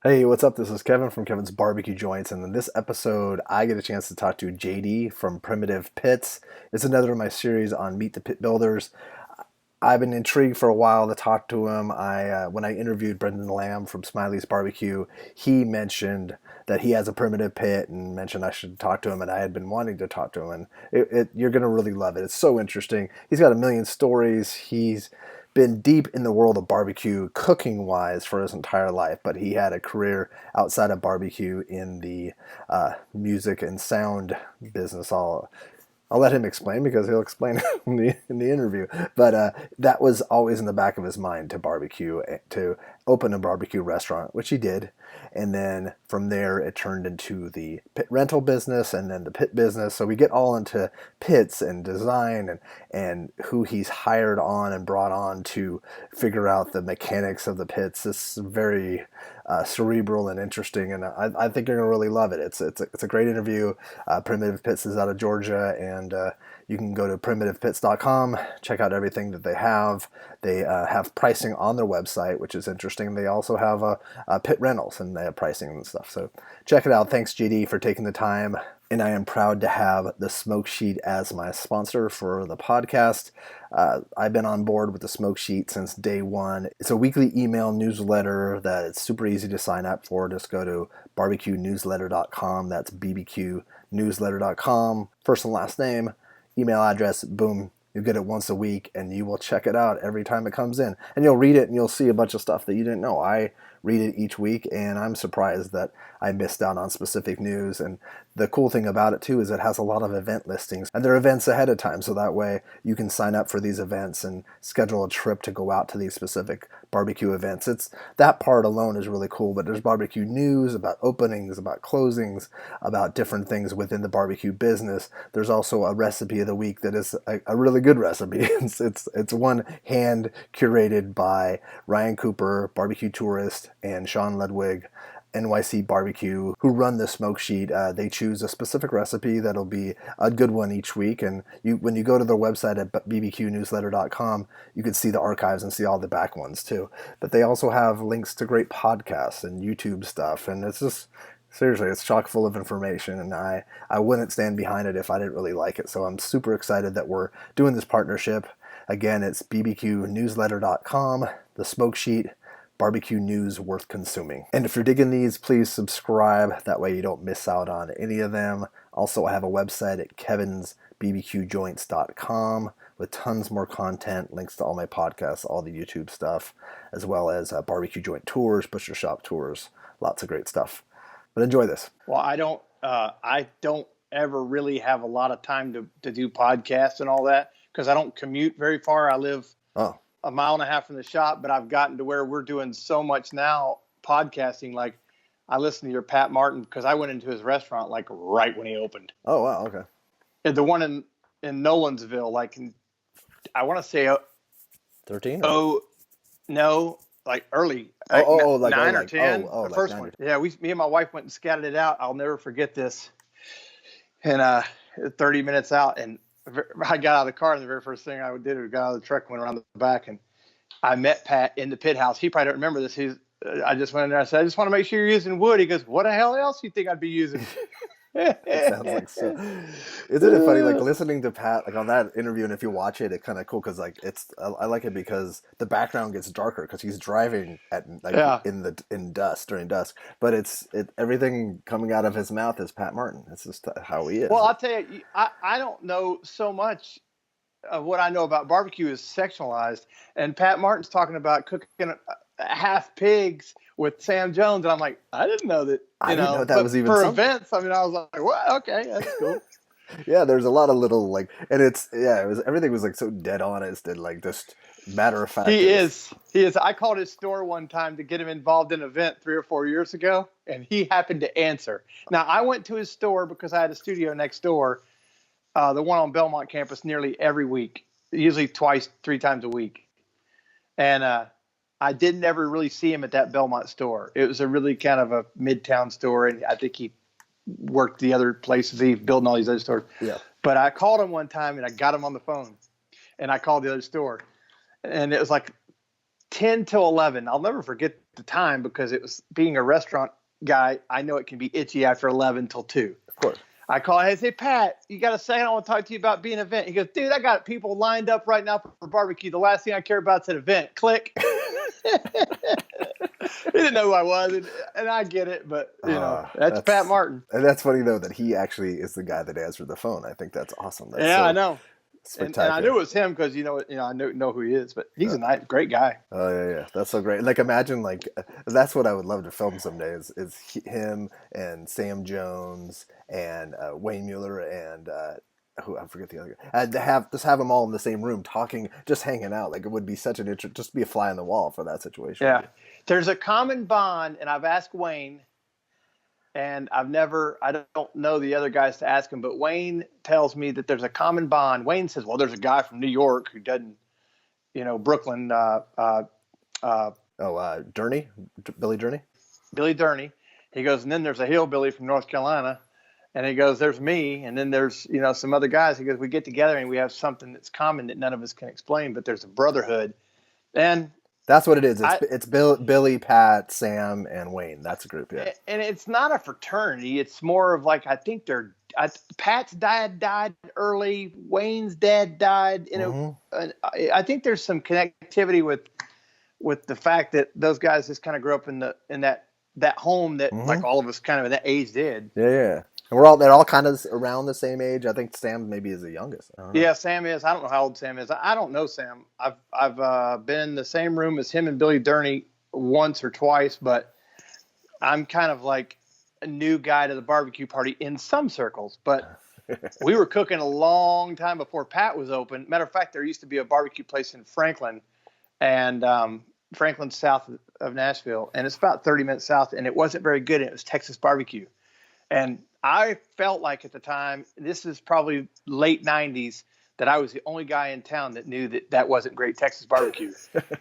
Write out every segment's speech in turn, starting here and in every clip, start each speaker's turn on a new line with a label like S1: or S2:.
S1: Hey, what's up? This is Kevin from Kevin's Barbecue Joints, and in this episode, I get a chance to talk to JD from Primitive Pits. It's another of my series on Meet the Pit Builders. I've been intrigued for a while to talk to him. When I interviewed Brendan Lamb from Smiley's Barbecue, he mentioned that he has a primitive pit and mentioned I should talk to him, and I had been wanting to talk to him, and you're going to really love it. It's so interesting. He's got a million stories. He's been deep in the world of barbecue cooking wise for his entire life, but he had a career outside of barbecue in the music and sound business. I'll let him explain because he'll explain it in the interview. But that was always in the back of his mind to barbecue, to open a barbecue restaurant, which he did. And then from there, it turned into the pit rental business and then the pit business. So we get all into pits and design and who he's hired on and brought on to figure out the mechanics of the pits. It's very cerebral and interesting, and I think you're gonna really love it. It's a great interview. Primitive Pits is out of Georgia, and you can go to primitivepits.com, check out everything that they have. They have pricing on their website, which is interesting. They also have pit rentals, and they have pricing and stuff. So check it out. Thanks, GD, for taking the time. And I am proud to have the Smoke Sheet as my sponsor for the podcast. I've been on board with the Smoke Sheet since day one. It's a weekly email newsletter that it's super easy to sign up for. Just go to barbecuenewsletter.com. That's bbqnewsletter.com. First and last name, email address, boom. You get it once a week, and you will check it out every time it comes in. And you'll read it, and you'll see a bunch of stuff that you didn't know. I read it each week, and I'm surprised that I missed out on specific news. And the cool thing about it, too, is it has a lot of event listings. And they're events ahead of time, so that way you can sign up for these events and schedule a trip to go out to these specific barbecue events. That part alone is really cool, but there's barbecue news about openings, about closings, about different things within the barbecue business. There's also a recipe of the week that is a really good recipe. It's one hand curated by Ryan Cooper, barbecue tourist, and Sean Ludwig, NYC Barbecue, who run the Smoke Sheet. They choose a specific recipe that'll be a good one each week. And when you go to their website at bbqnewsletter.com, you can see the archives and see all the back ones too. But they also have links to great podcasts and YouTube stuff. And it's just, seriously, it's chock full of information. And I wouldn't stand behind it if I didn't really like it. So I'm super excited that we're doing this partnership. Again, it's bbqnewsletter.com, the Smoke Sheet, barbecue news worth consuming. And if you're digging these, please subscribe. That way you don't miss out on any of them. Also, I have a website at kevinsbbqjoints.com with tons more content, links to all my podcasts, all the YouTube stuff, as well as barbecue joint tours, butcher shop tours, lots of great stuff. But enjoy this.
S2: Well, I don't ever really have a lot of time to do podcasts and all that because I don't commute very far. I live a mile and a half from the shop, but I've gotten to where we're doing so much now podcasting. Like I listened to your Pat Martin because I went into his restaurant like right when he opened.
S1: Oh, wow. Okay.
S2: And the one in Nolansville, I want to say
S1: 13?
S2: oh no, like early,
S1: like
S2: 9 or
S1: like
S2: 10.
S1: oh,
S2: The
S1: like
S2: first
S1: 9
S2: one. Yeah, me and my wife went and scattered it out. I'll never forget this. And 30 minutes out, and I got out of the car, and the very first thing I did was got out of the truck, went around the back, and I met Pat in the pit house. He probably don't remember this. I just went in there. I said, I just want to make sure you're using wood. He goes, what the hell else you think I'd be using?
S1: It sounds like so. Isn't it funny, like listening to Pat, like on that interview, and if you watch it, it's kind of cool because like I like it because the background gets darker because he's driving at like in dusk during dusk, but everything coming out of his mouth is Pat Martin. It's just how he is.
S2: Well, I'll tell you, I don't know so much of what I know about barbecue is sectionalized, and Pat Martin's talking about cooking half pigs with Sam Jones, and I'm like, I didn't know that.
S1: I didn't know that was even
S2: for
S1: something.
S2: events. I mean, I was like, well, okay, that's cool.
S1: Yeah, there's a lot of little like, and everything was like so dead honest and like just matter of fact.
S2: He is. I called his store one time to get him involved in an event 3 or 4 years ago, and he happened to answer. Now, I went to his store because I had a studio next door, the one on Belmont campus, nearly every week, usually 3 times a week. And I didn't ever really see him at that Belmont store. It was a really kind of a midtown store, and I think he worked the other places. He's building all these other stores.
S1: Yeah.
S2: But I called him one time, and I got him on the phone, and I called the other store. And it was like 10 till 11. I'll never forget the time because it was being a restaurant guy. I know it can be itchy after 11 till 2.
S1: Of course.
S2: I call, hey, say, Pat, you got a second? I want to talk to you about being an event. He goes, dude, I got people lined up right now for barbecue. The last thing I care about is an event. Click. He didn't know who I was, and I get it, but that's Pat Martin.
S1: And that's funny though that he actually is the guy that answered the phone. I think that's awesome. That's
S2: yeah, I know.
S1: Spectacular.
S2: And I knew it was him because I know who he is. But he's a great guy.
S1: Oh yeah, that's so great. Like imagine that's what I would love to film someday is him and Sam Jones and Wayne Mueller and who I forget the other guy. And have them all in the same room talking, just hanging out. Like it would be such an just be a fly on the wall for that situation.
S2: Yeah, there's a common bond, and I've asked Wayne. And I don't know the other guys to ask him, but Wayne tells me that there's a common bond. Wayne says, well, there's a guy from New York who doesn't, Brooklyn.
S1: Durney? Billy Durney?
S2: Billy Durney. He goes, and then there's a hillbilly from North Carolina. And he goes, there's me. And then there's, some other guys. He goes, we get together and we have something that's common that none of us can explain, but there's a brotherhood. And
S1: that's what it is. It's Billy, Pat, Sam, and Wayne. That's a group, yeah.
S2: And it's not a fraternity. It's more of like, I think Pat's dad died early. Wayne's dad died. I think there's some connectivity with the fact that those guys just kind of grew up in that home that like all of us kind of in that age did.
S1: Yeah. And they're all kind of around the same age. I think Sam maybe is the youngest.
S2: Yeah, Sam is. I don't know how old Sam is. I don't know Sam. I've been in the same room as him and Billy Durney once or twice, but I'm kind of like a new guy to the barbecue party in some circles. But we were cooking a long time before Pat was open. Matter of fact, there used to be a barbecue place in Franklin, and Franklin's south of Nashville, and it's about 30 minutes south, and it wasn't very good. And it was Texas barbecue, and I felt like at the time, this is probably late 90s, that I was the only guy in town that knew that wasn't great Texas barbecue.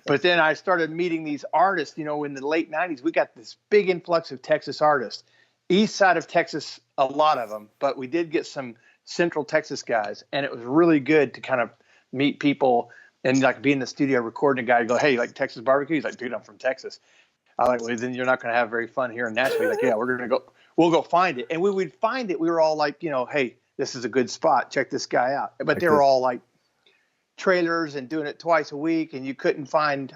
S2: But then I started meeting these artists, in the late 90s. We got this big influx of Texas artists. East side of Texas, a lot of them. But we did get some Central Texas guys. And it was really good to kind of meet people and like be in the studio recording a guy and go, hey, you like Texas barbecue? He's like, dude, I'm from Texas. I'm like, well, then you're not going to have very fun here in Nashville. He's like, yeah, we'll go find it. And we would find it. We were all like, hey, this is a good spot. Check this guy out. But they were all like trailers and doing it twice a week. And you couldn't find,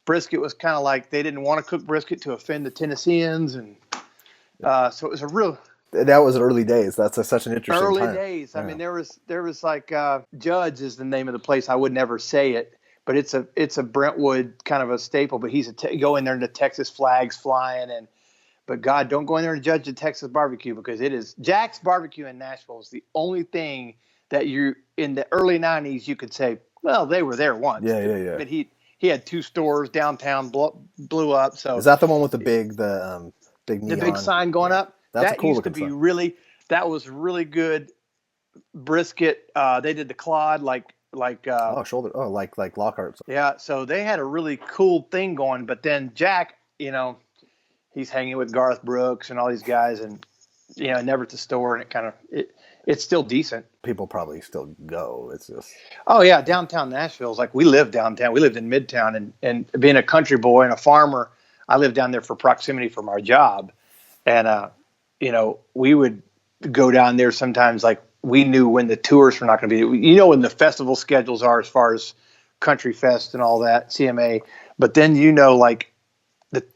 S2: brisket was kind of like they didn't want to cook brisket to offend the Tennesseans. And so it was
S1: that was early days. That's such an interesting
S2: early
S1: time.
S2: Days. Yeah. I mean, there was like Judge is the name of the place. I would never say it. But it's a Brentwood kind of a staple. But go in there and the Texas flags flying. But God, don't go in there and judge the Texas barbecue because it is Jack's Barbecue in Nashville is the only thing that in the early 90s you could say, well, they were there once.
S1: Yeah.
S2: But he had 2 stores downtown blew up. So
S1: is that the one with the big neon?
S2: The big sign going up?
S1: That's
S2: that
S1: a cool
S2: used to be
S1: sign.
S2: That was really good brisket. They did the Claude like
S1: shoulder. Oh, like Lockhart.
S2: Yeah, so they had a really cool thing going. But then Jack, he's hanging with Garth Brooks and all these guys, and never at the store, and it kind of it's still decent.
S1: People probably still go. It's just
S2: downtown Nashville is like we lived downtown. We lived in Midtown, and being a country boy and a farmer, I lived down there for proximity from our job, and we would go down there sometimes. Like we knew when the tours were not going to be. When the festival schedules are as far as Country Fest and all that CMA, but then like.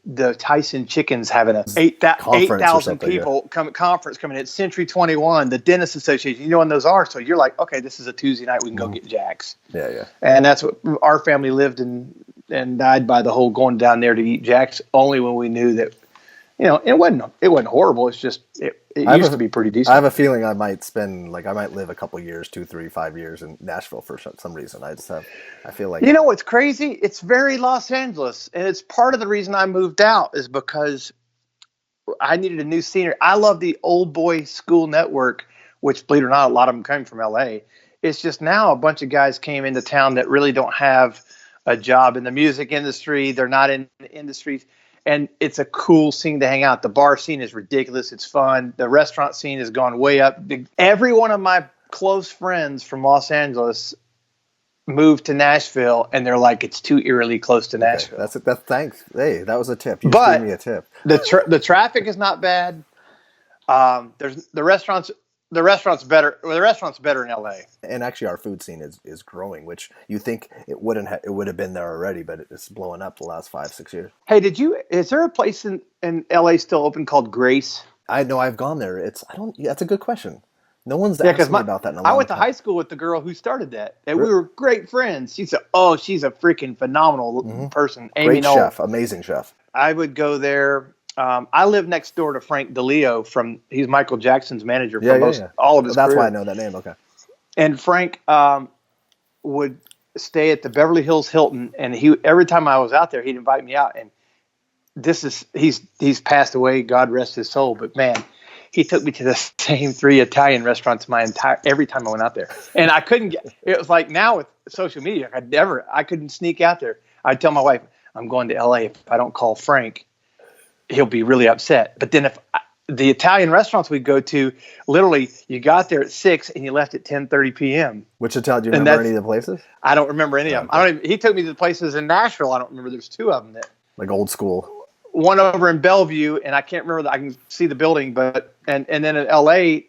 S2: The Tyson Chickens having a 8,000 people conference coming in. Century 21, the Dentist Association. You know when those are, so you're like, okay, this is a Tuesday night. We can go get Jack's.
S1: Yeah.
S2: And that's what our family lived and died by the whole going down there to eat Jack's. Only when we knew that, it wasn't horrible. It's just it used to be pretty decent.
S1: I have a feeling I might live a couple years, 2, 3, 5 years in Nashville for some reason. I feel like
S2: what's crazy? It's very Los Angeles, and it's part of the reason I moved out is because I needed a new scenery. I love the old boy school network, which believe it or not, a lot of them came from LA. It's just now a bunch of guys came into town that really don't have a job in the music industry. They're not in the industries. And it's a cool scene to hang out. The bar scene is ridiculous. It's fun. The restaurant scene has gone way up. Every one of my close friends from Los Angeles moved to Nashville, and they're like, it's too eerily close to
S1: Okay,
S2: Nashville.
S1: that's thanks. Hey, that was a tip. You just gave me
S2: But
S1: a tip.
S2: the traffic is not bad. There's the restaurant's better. Well, the restaurant's better in L.A.
S1: And actually, our food scene is growing, which you think it would have been there already, but it's blowing up the last 5 6 years.
S2: Hey, is there a place in LA still open called Grace?
S1: I know I've gone there. It's I don't. Yeah, that's a good question. No one's
S2: Yeah, because
S1: asked me about that in a
S2: I
S1: long
S2: went to
S1: time.
S2: high school with the girl who started that, and we were great friends. She's a freaking phenomenal person, Amy
S1: Great
S2: Knoll.
S1: chef, amazing chef.
S2: I would go there. I live next door to Frank DeLeo he's Michael Jackson's manager for all of his
S1: That's
S2: career.
S1: why I know that name. Okay.
S2: And Frank would stay at the Beverly Hills Hilton, and every time I was out there, he'd invite me out. And he's passed away, God rest his soul, but man, he took me to the same 3 Italian restaurants every time I went out there. And I couldn't it was like now with social media, I couldn't sneak out there. I'd tell my wife, I'm going to LA. If I don't call Frank, he'll be really upset. But then the Italian restaurants we'd go to, literally you got there at 6 and you left at 10:30 p.m.
S1: Which Italian? Do you remember any of the places?
S2: I don't remember any of them. He took me to the places in Nashville. I don't remember. There's 2 of them
S1: like old school.
S2: One over in Bellevue, and I can't remember. I can see the building, but and then in L.A.,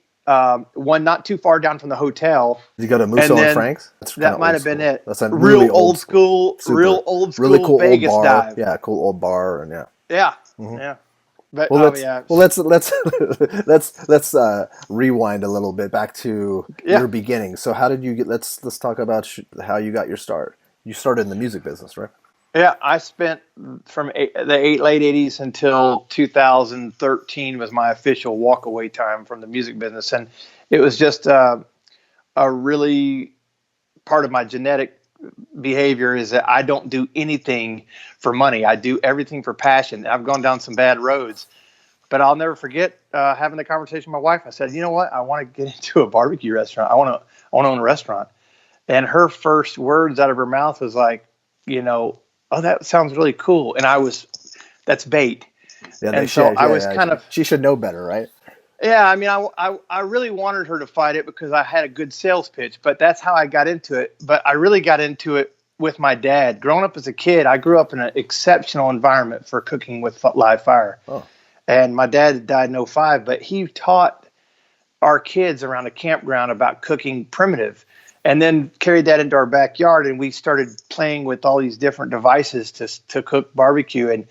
S2: one not too far down from the hotel.
S1: Did you go to Musso and Frank's?
S2: That might have been it.
S1: That's a really
S2: old school, real old school,
S1: really cool
S2: Vegas
S1: old bar.
S2: dive.
S1: Yeah, cool old bar, and
S2: yeah. But
S1: let's rewind a little bit back to your beginning. So how did you get? Let's talk about how you got your start. You started in the music business, right?
S2: Yeah, I spent from the late 80s until 2013 was my official walkaway time from the music business. And it was just a really part of my genetic behavior is that I don't do anything for money. I do everything for passion. I've gone down some bad roads, but I'll never forget having the conversation with my wife. I said, you know what? I want to get into a barbecue restaurant. I want to own a restaurant. And her first words out of her mouth was like, oh, that sounds really cool. And that's bait.
S1: Yeah,
S2: and so I was
S1: she should know better, right?
S2: Yeah. I mean, I really wanted her to fight it because I had a good sales pitch, but that's how I got into it. But I really got into it with my dad. Growing up as a kid, I grew up in an exceptional environment for cooking with live fire.
S1: Oh.
S2: And my dad died in 2005, but he taught our kids around a campground about cooking primitive. And then carried that into our backyard, and we started playing with all these different devices to cook barbecue.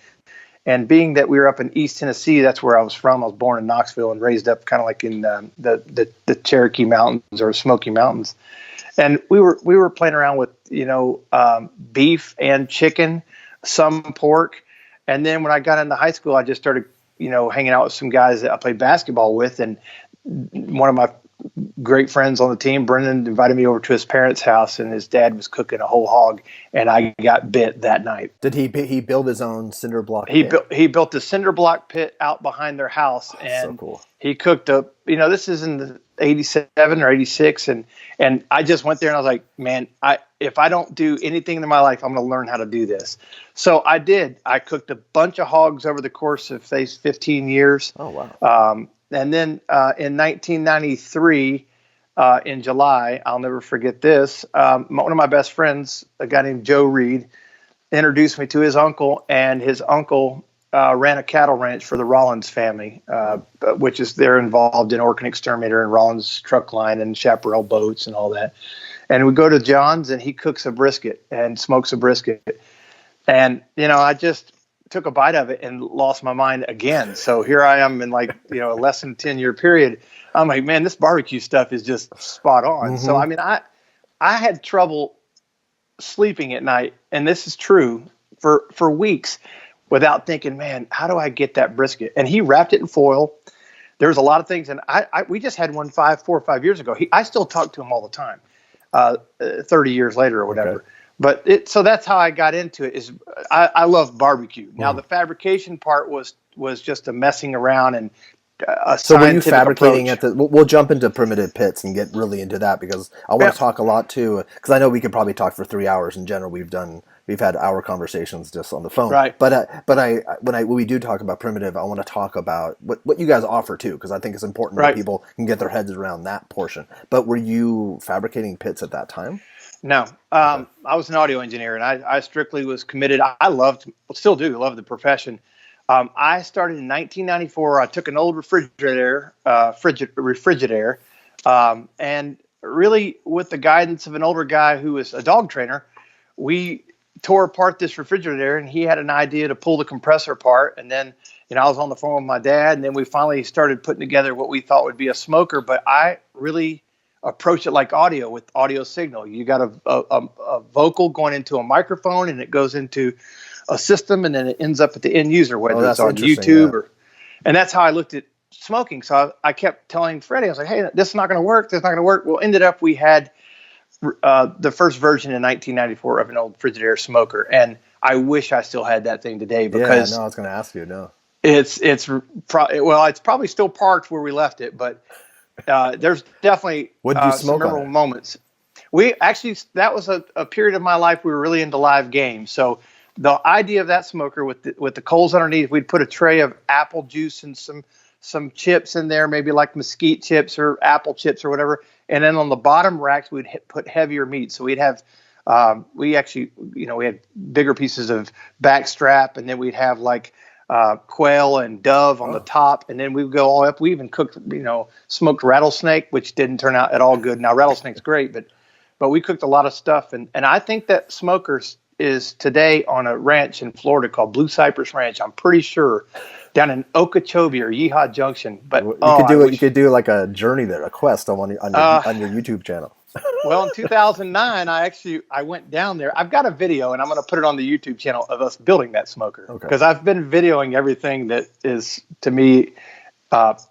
S2: And being that we were up in East Tennessee, that's where I was from. I was born in Knoxville and raised up kind of like in the Cherokee Mountains or Smoky Mountains. And we were playing around with beef and chicken, some pork. And then when I got into high school, I just started hanging out with some guys that I played basketball with, and one of my great friends on the team, Brendan, invited me over to his parents' house, and his dad was cooking a whole hog, and I got bit that night.
S1: Did he build his own cinder block
S2: pit? He built a cinder block pit out behind their house, and
S1: so cool.
S2: He cooked this is in the 87 or 86, and I just went there and I was like, man, if I don't do anything in my life, I'm going to learn how to do this. So I did. I cooked a bunch of hogs over the course of 15 years.
S1: Oh wow.
S2: And then in 1993, in July, I'll never forget this, one of my best friends, a guy named Joe Reed, introduced me to his uncle, and his uncle ran a cattle ranch for the Rollins family, which is they're involved in Orkin Exterminator and Rollins Truck Line and Chaparral Boats and all that. And we go to John's, and he cooks a brisket and smokes a brisket. And, I just took a bite of it and lost my mind again. So here I am in a less than 10-year period. I'm like, man, this barbecue stuff is just spot on. Mm-hmm. So, I mean, I had trouble sleeping at night, and this is true, for weeks without thinking, man, how do I get that brisket? And he wrapped it in foil. There was a lot of things. And we just had one 4 or 5 years ago. I still talk to him all the time, 30 years later or whatever. Okay. But so that's how I got into it. Is I love barbecue. Now the fabrication part was just a messing around and a
S1: so were you fabricating
S2: approach.
S1: We'll jump into primitive pits and get really into that because I want to talk a lot too. Because I know we could probably talk for 3 hours in general. We've had hour conversations just on the phone.
S2: Right.
S1: But when we do talk about primitive, I want to talk about what you guys offer too, because I think it's important that people can get their heads around that portion. But were you fabricating pits at that time?
S2: No,
S1: Okay.
S2: I was an audio engineer, and I strictly was committed. I loved, still do love the profession. I started in 1994. I took an old refrigerator, and really with the guidance of an older guy who was a dog trainer, we tore apart this refrigerator, and he had an idea to pull the compressor apart. And then, I was on the phone with my dad, and then we finally started putting together what we thought would be a smoker. But I really approach it like audio with audio signal. You got a vocal going into a microphone, and it goes into a system, and then it ends up at the end user,
S1: Oh,
S2: whether it's
S1: that's
S2: on
S1: interesting.
S2: YouTube
S1: Yeah.
S2: or. And that's how I looked at smoking. So I kept telling Freddie, I was like, "Hey, this is not going to work. This is not going to work." Well, ended up we had the first version in 1994 of an old Frigidaire smoker, and I wish I still had that thing today
S1: Yeah. No,
S2: because
S1: I was going to ask you. No.
S2: it's probably still parked where we left it, but there's definitely
S1: What did you
S2: some
S1: smoke on
S2: memorable
S1: it?
S2: moments. We actually, that was a period of my life we were really into live games. So the idea of that smoker with the coals underneath, we'd put a tray of apple juice and some chips in there, maybe like mesquite chips or apple chips or whatever. And then on the bottom racks, we'd put heavier meat. So we'd have, we actually, we had bigger pieces of backstrap, and then we'd have like quail and dove on the
S1: Oh,
S2: top, and then we would go all up. We even cooked, smoked rattlesnake, which didn't turn out at all good. Now rattlesnake's great, but we cooked a lot of stuff, and I think that smokers is today on a ranch in Florida called Blue Cypress Ranch. I'm pretty sure down in Okeechobee or Yeehaw Junction. But
S1: you
S2: oh,
S1: could
S2: I
S1: do it. You
S2: wish.
S1: could do like a journey there, a quest
S2: Uh,
S1: on your YouTube channel.
S2: well, in 2009, I went down there. I've got a video, and I'm going to put it on the YouTube channel of us building that smoker
S1: Okay.
S2: because I've been videoing everything that is to me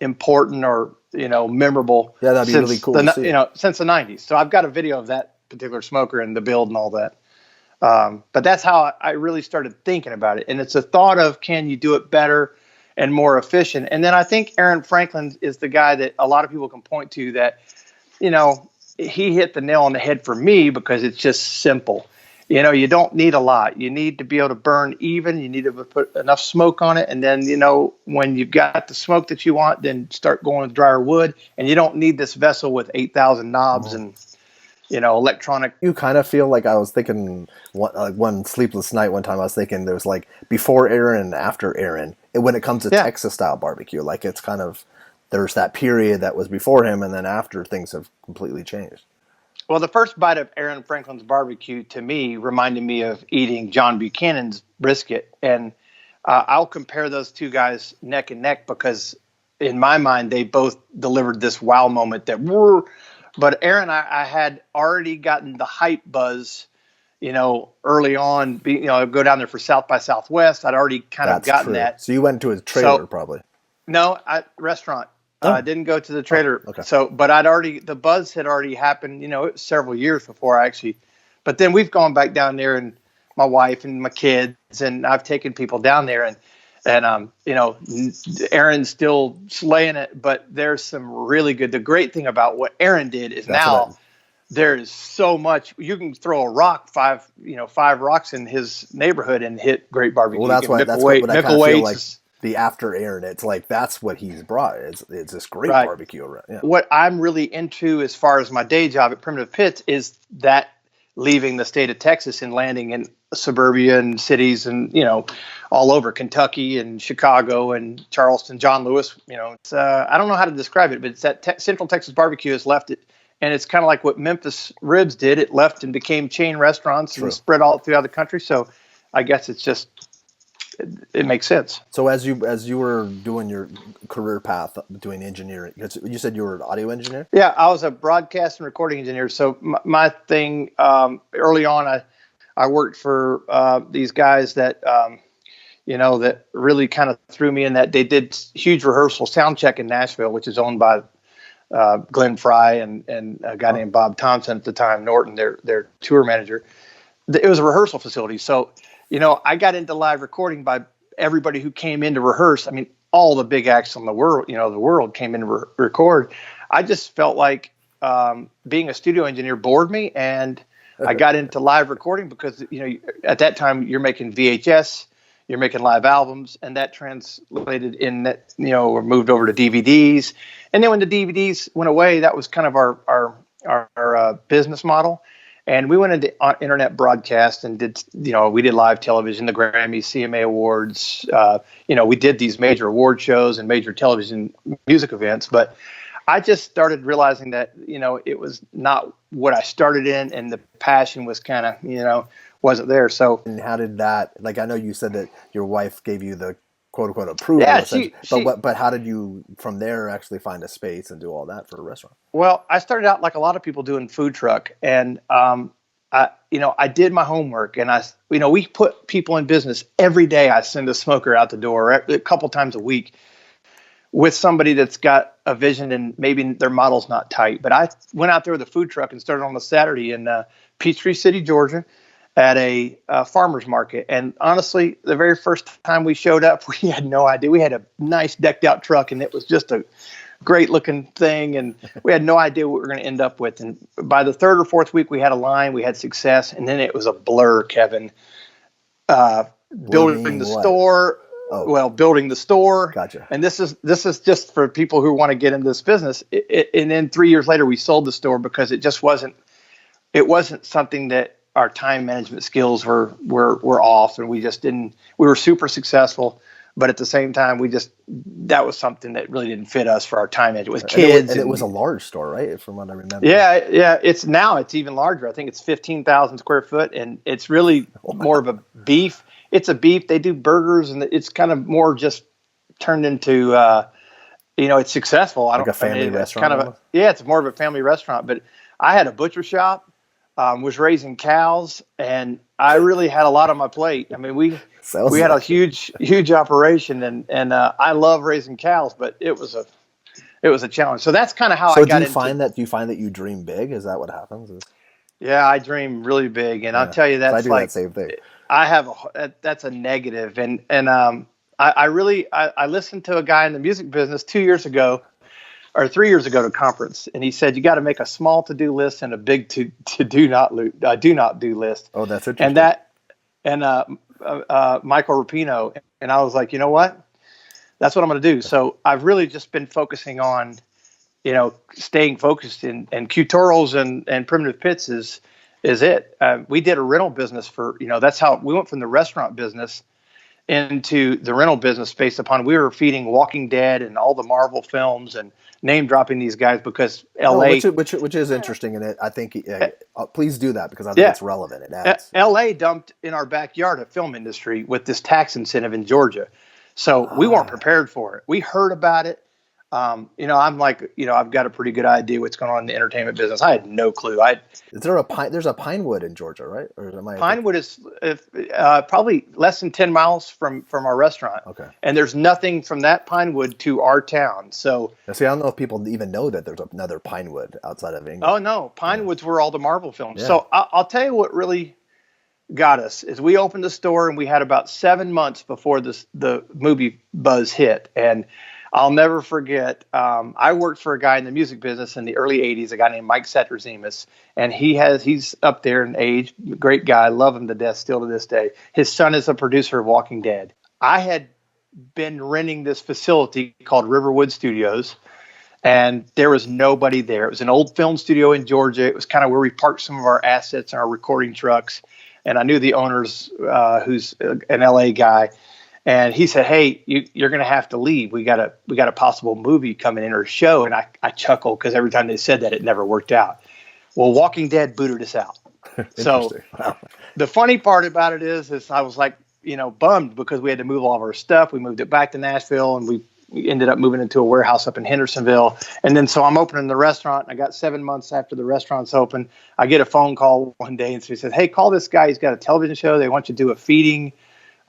S2: important or memorable
S1: Yeah, that'd be really cool to see.
S2: since the 90s. So I've got a video of that particular smoker and the build and all that. But that's how I really started thinking about it, and it's a thought of, can you do it better and more efficient? And then I think Aaron Franklin is the guy that a lot of people can point to that you know he hit the nail on the head for me because it's just simple. You don't need a lot. You need to be able to burn even. You need to put enough smoke on it. And then, when you've got the smoke that you want, then start going with drier wood. And you don't need this vessel with 8,000 knobs
S1: Mhm.
S2: and, electronic.
S1: You kind of feel like I was thinking one sleepless night one time. I was thinking there was like before Aaron and after Aaron. And when it comes to
S2: Yeah.
S1: Texas style barbecue, like it's kind of there's that period that was before him, and then after things have completely changed.
S2: Well, the first bite of Aaron Franklin's barbecue to me reminded me of eating John Buchanan's brisket. And I'll compare those two guys neck and neck because in my mind, they both delivered this wow moment that were. But Aaron, I had already gotten the hype buzz, early on. Go down there for South by Southwest. I'd already kind of
S1: That's
S2: gotten
S1: true.
S2: that.
S1: So you went to a trailer
S2: So
S1: probably.
S2: no, restaurant. I
S1: Oh,
S2: didn't go to the
S1: oh,
S2: trailer.
S1: okay.
S2: So, but the buzz had already happened. It was several years before I actually. But then we've gone back down there, and my wife and my kids, and I've taken people down there, and Aaron's still slaying it. But there's some really good. The great thing about what Aaron did is
S1: That's what I.
S2: now there is so much. You can throw a rock five rocks in his neighborhood and hit great barbecue.
S1: Well,
S2: You can
S1: that's what I kind of feel like.
S2: Mickelwait's.
S1: The after Aaron, it's like that's what he's brought. It's this great
S2: Right.
S1: barbecue. Yeah.
S2: What I'm really into as far as my day job at Primitive Pits is that leaving the state of Texas and landing in suburbia and cities and, all over Kentucky and Chicago and Charleston, John Lewis, it's, I don't know how to describe it, but it's that Central Texas barbecue has left it. And it's kind of like what Memphis Ribs did. It left and became chain restaurants
S1: True.
S2: and spread all throughout the country. So I guess it's just, it makes sense.
S1: So as you were doing your career path doing engineering, because you said you were an audio engineer.
S2: Yeah, I was a broadcast and recording engineer. So my thing early on, I worked for these guys that that really kind of threw me in. That they did huge rehearsal sound check in Nashville, which is owned by Glenn Fry and a guy named Bob Thompson at the time, Norton, their tour manager. It was a rehearsal facility. So I got into live recording by everybody who came in to rehearse. I mean, all the big acts in the world, the world came in to record. I just felt like being a studio engineer bored me, and I got into live recording because at that time you're making VHS, you're making live albums, and that translated in that or moved over to DVDs. And then when the DVDs went away, that was kind of our business model. And we went into internet broadcast and did, we did live television, the Grammys, CMA Awards. We did these major award shows and major television music events. But I just started realizing that, it was not what I started in, and the passion was kind of, wasn't there. So,
S1: and how did that, like, I know you said that your wife gave you the quote unquote approval,
S2: yeah,
S1: but how did you from there actually find a space and do all that for a restaurant?
S2: Well, I started out like a lot of people doing food truck, and I did my homework, and we put people in business every day. I send a smoker out the door a couple times a week with somebody that's got a vision, and maybe their model's not tight. But I went out there with a food truck and started on a Saturday in Peachtree City, Georgia, at a farmer's market. And honestly, the very first time we showed up, we had no idea. We had a nice decked out truck, and it was just a great looking thing. And we had no idea what we were going to end up with. And by the third or fourth week, we had a line, we had success. And then it was a blur, Kevin, building the store.
S1: Oh.
S2: Well, building the store.
S1: Gotcha.
S2: And this is just for people who want to get into this business. And then 3 years later, we sold the store because it just wasn't something that our time management skills were off, and we just didn't. We were super successful, but at the same time, that was something that really didn't fit us for our time management with kids.
S1: And it was a large store, right? From what I remember.
S2: Yeah. It's even larger. I think it's 15,000 square foot, and it's really more of a beef. It's a beef. They do burgers, and it's kind of more just turned into. It's successful.
S1: Like a family restaurant.
S2: It's more of a family restaurant. But I had a butcher shop. Was raising cows, and I really had a lot on my plate. I mean, we had a huge operation, and I love raising cows, but it was a challenge. So that's kind of how I got into.
S1: Do you find that you dream big? Is that what happens?
S2: Yeah, I dream really big, and I'll tell you that's
S1: I do that same thing.
S2: I have that's a negative, and I listened to a guy in the music business 2 years ago. Or 3 years ago to conference, and he said you got to make a small to-do list and a big to do not do list.
S1: Oh, that's interesting.
S2: And Michael Rapino, and I was like, you know what? That's what I'm going to do. So I've really just been focusing on, staying focused, and Q-Torals and Primitive Pits is it. We did a rental business for, that's how we went from the restaurant business into the rental business based upon we were feeding Walking Dead and all the Marvel films and name dropping these guys because LA,
S1: which is interesting, and I think please do that because I think it's relevant. It adds.
S2: LA dumped in our backyard a film industry with this tax incentive in Georgia, so we weren't prepared for it. We heard about it. I'm like, I've got a pretty good idea what's going on in the entertainment business. I had no clue.
S1: There's a Pinewood in Georgia, right? Or am I
S2: Pinewood is probably less than 10 miles from our restaurant.
S1: Okay.
S2: And there's nothing from that Pinewood to our town. So
S1: see, I don't know if people even know that there's another Pinewood outside of England.
S2: Oh no, Pinewood's where all the Marvel films. Yeah. So I'll tell you what really got us is we opened the store, and we had about 7 months before the movie buzz hit. And I'll never forget. I worked for a guy in the music business in the early '80s, a guy named Mike Satrazemis, and he's up there in age, great guy, love him to death still to this day. His son is a producer of Walking Dead. I had been renting this facility called Riverwood Studios, and there was nobody there. It was an old film studio in Georgia. It was kind of where we parked some of our assets and our recording trucks. And I knew the owners, who's an LA guy. And he said, "Hey, you're going to have to leave. We got a possible movie coming in or a show." And I chuckled because every time they said that, it never worked out. Well, Walking Dead booted us out. So
S1: wow.
S2: The funny part about it is I was like, bummed because we had to move all of our stuff. We moved it back to Nashville, and we ended up moving into a warehouse up in Hendersonville. And then so I'm opening the restaurant. I got 7 months after the restaurant's open. I get a phone call one day, and so he says, "Hey, call this guy. He's got a television show. They want you to do a feeding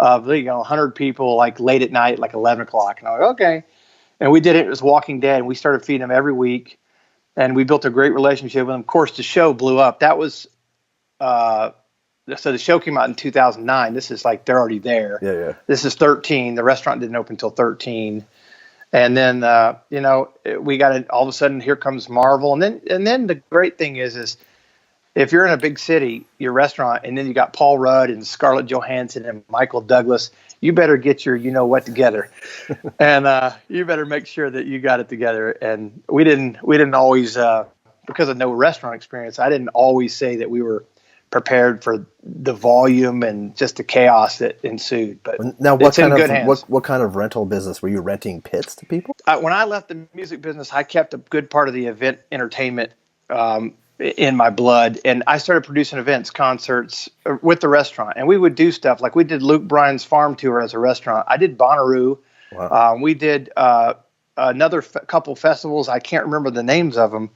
S2: of 100 people like late at night, like 11 o'clock. And I'm like, okay. And we did it. It was Walking Dead. And we started feeding them every week. And we built a great relationship with them. Of course, the show blew up. That was, so the show came out in 2009. This is like, they're already there.
S1: Yeah.
S2: This is 13. The restaurant didn't open until 13. And then, we got it. All of a sudden, here comes Marvel. And then the great thing is if you're in a big city, your restaurant, and then you got Paul Rudd and Scarlett Johansson and Michael Douglas, you better get your what together, and you better make sure that you got it together. And we didn't always because of no restaurant experience, I didn't always say that we were prepared for the volume and just the chaos that ensued. But
S1: Now,
S2: it's in good hands.
S1: what kind of rental business were you renting pits to people?
S2: When I left the music business, I kept a good part of the event entertainment in my blood, and I started producing events, concerts with the restaurant. And we would do stuff like we did Luke Bryan's farm tour as a restaurant. I did Bonnaroo.
S1: Wow.
S2: We did another couple festivals. I can't remember the names of them,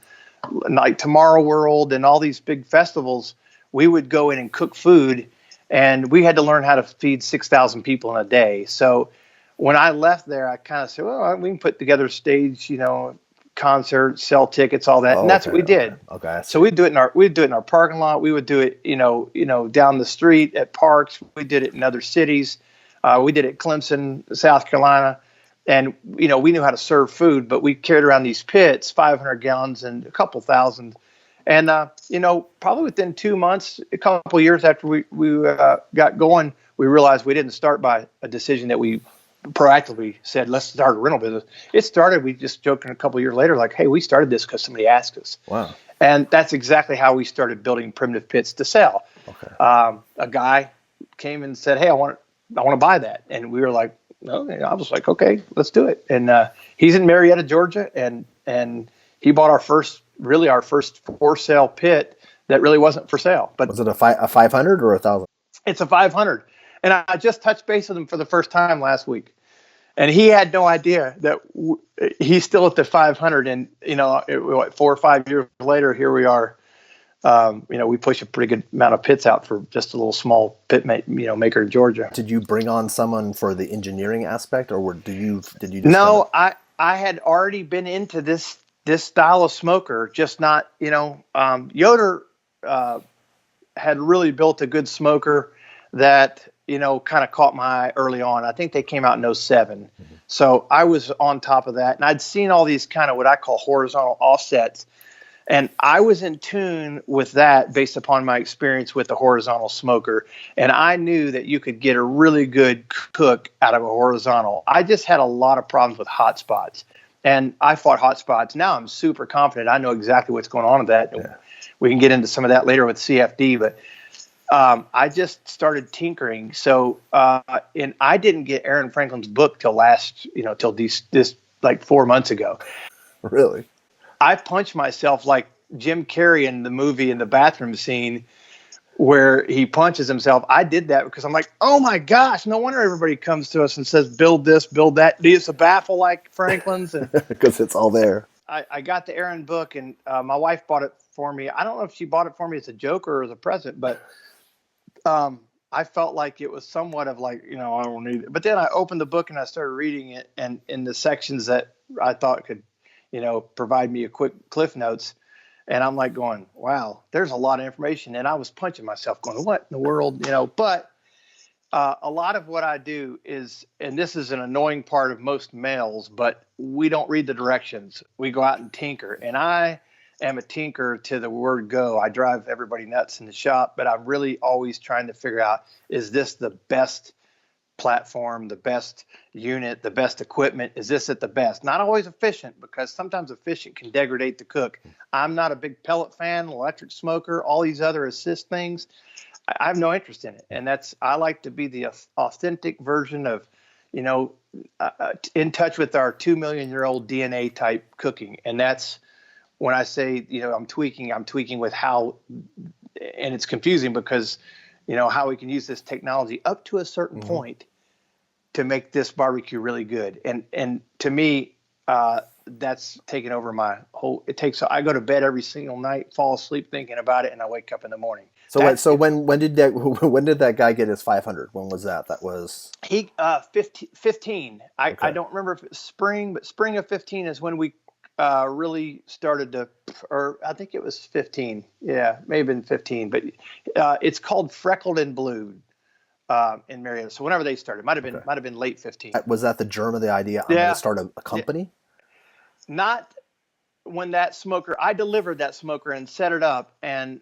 S2: like Tomorrow World and all these big festivals. We would go in and cook food, and we had to learn how to feed 6,000 people in a day. So when I left there, I kind of said, well, we can put together a stage, concerts, sell tickets, all that. And
S1: Oh,
S2: that's
S1: okay,
S2: what we did.
S1: okay. I
S2: So
S1: see.
S2: we'd do it in our parking lot. We would do it, down the street at parks. We did it in other cities. We did it at Clemson, South Carolina. And, we knew how to serve food, but we carried around these pits, 500 gallons and a couple thousand. And, probably within 2 months, a couple of years after we got going, we realized we didn't start by a decision that we proactively said, let's start a rental business. It started, we just joking a couple of years later, like, hey, we started this because somebody asked us.
S1: Wow.
S2: And that's exactly how we started building primitive pits to sell.
S1: Okay.
S2: A guy came and said, hey, I want to buy that. And we were like, no, I was like, okay, let's do it. And he's in Marietta, Georgia. And he bought our first for sale pit that really wasn't for sale. But
S1: was it a 500 or 1,000?
S2: it's a 500. And I just touched base with him for the first time last week. And he had no idea that he's still at the 500. And, 4 or 5 years later, here we are. We push a pretty good amount of pits out for just a little small pit maker in Georgia.
S1: Did you bring on someone for the engineering aspect, or did you just
S2: No, I had already been into this style of smoker, just not, Yoder had really built a good smoker that, kind of caught my eye early on. I think they came out in 07. Mm-hmm. So I was on top of that, and I'd seen all these kind of what I call horizontal offsets. And I was in tune with that based upon my experience with the horizontal smoker. And I knew that you could get a really good cook out of a horizontal. I just had a lot of problems with hot spots. And I fought hot spots. Now I'm super confident. I know exactly what's going on with that. Yeah. We can get into some of that later with CFD. But I just started tinkering. So, and I didn't get Aaron Franklin's book till this like 4 months ago.
S1: Really?
S2: I punched myself like Jim Carrey in the movie in the bathroom scene where he punches himself. I did that because I'm like, oh my gosh, no wonder everybody comes to us and says, build this, build that. Do you use a baffle like Franklin's? And
S1: because it's all there.
S2: I got the Aaron book, and my wife bought it for me. I don't know if she bought it for me as a joke or as a present, but I felt like it was somewhat of like, I don't need it. But then I opened the book and I started reading it, and in the sections that I thought could provide me a quick cliff notes. And I'm like going, wow, there's a lot of information. And I was punching myself going, what in the world, but a lot of what I do is, and this is an annoying part of most males, but we don't read the directions. We go out and tinker. And I am a tinker to the word go. I drive everybody nuts in the shop, but I'm really always trying to figure out, is this the best platform, the best unit, the best equipment? Is this at the best? Not always efficient, because sometimes efficient can degrade the cook. I'm not a big pellet fan, electric smoker, all these other assist things. I have no interest in it. And I like to be the authentic version of, in touch with our 2 million year old DNA type cooking. And that's when I say, I'm tweaking with how, and it's confusing because how we can use this technology up to a certain mm-hmm. point to make this barbecue really good. And to me, that's taken over my whole, I go to bed every single night, fall asleep thinking about it, and I wake up in the morning.
S1: So when did that guy get his 500? When was that? That was
S2: 15. Okay. I don't remember if it was spring, but spring of 15 is when we really started to, or I think it was 15. Yeah, may have been 15, but it's called Freckled and Blue in Marietta. So whenever they started, might have been late 15.
S1: Was that the germ of the idea? I'm going to start a company?
S2: Not when that smoker, I delivered that smoker and set it up, and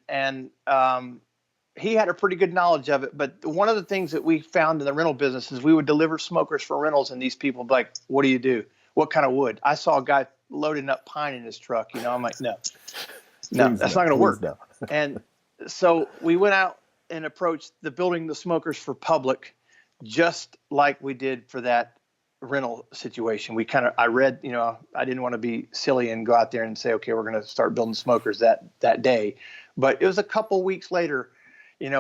S2: he had a pretty good knowledge of it. But one of the things that we found in the rental business is we would deliver smokers for rentals, and these people would be like, what do you do? What kind of wood? I saw a guy loading up pine in his truck. I'm like, no. No,
S1: Please
S2: that's
S1: no.
S2: not going to
S1: Please
S2: work.
S1: no.
S2: And so we went out and approached the building the smokers for public, just like we did for that rental situation. I read, I didn't want to be silly and go out there and say, okay, we're going to start building smokers that day. But it was a couple weeks later,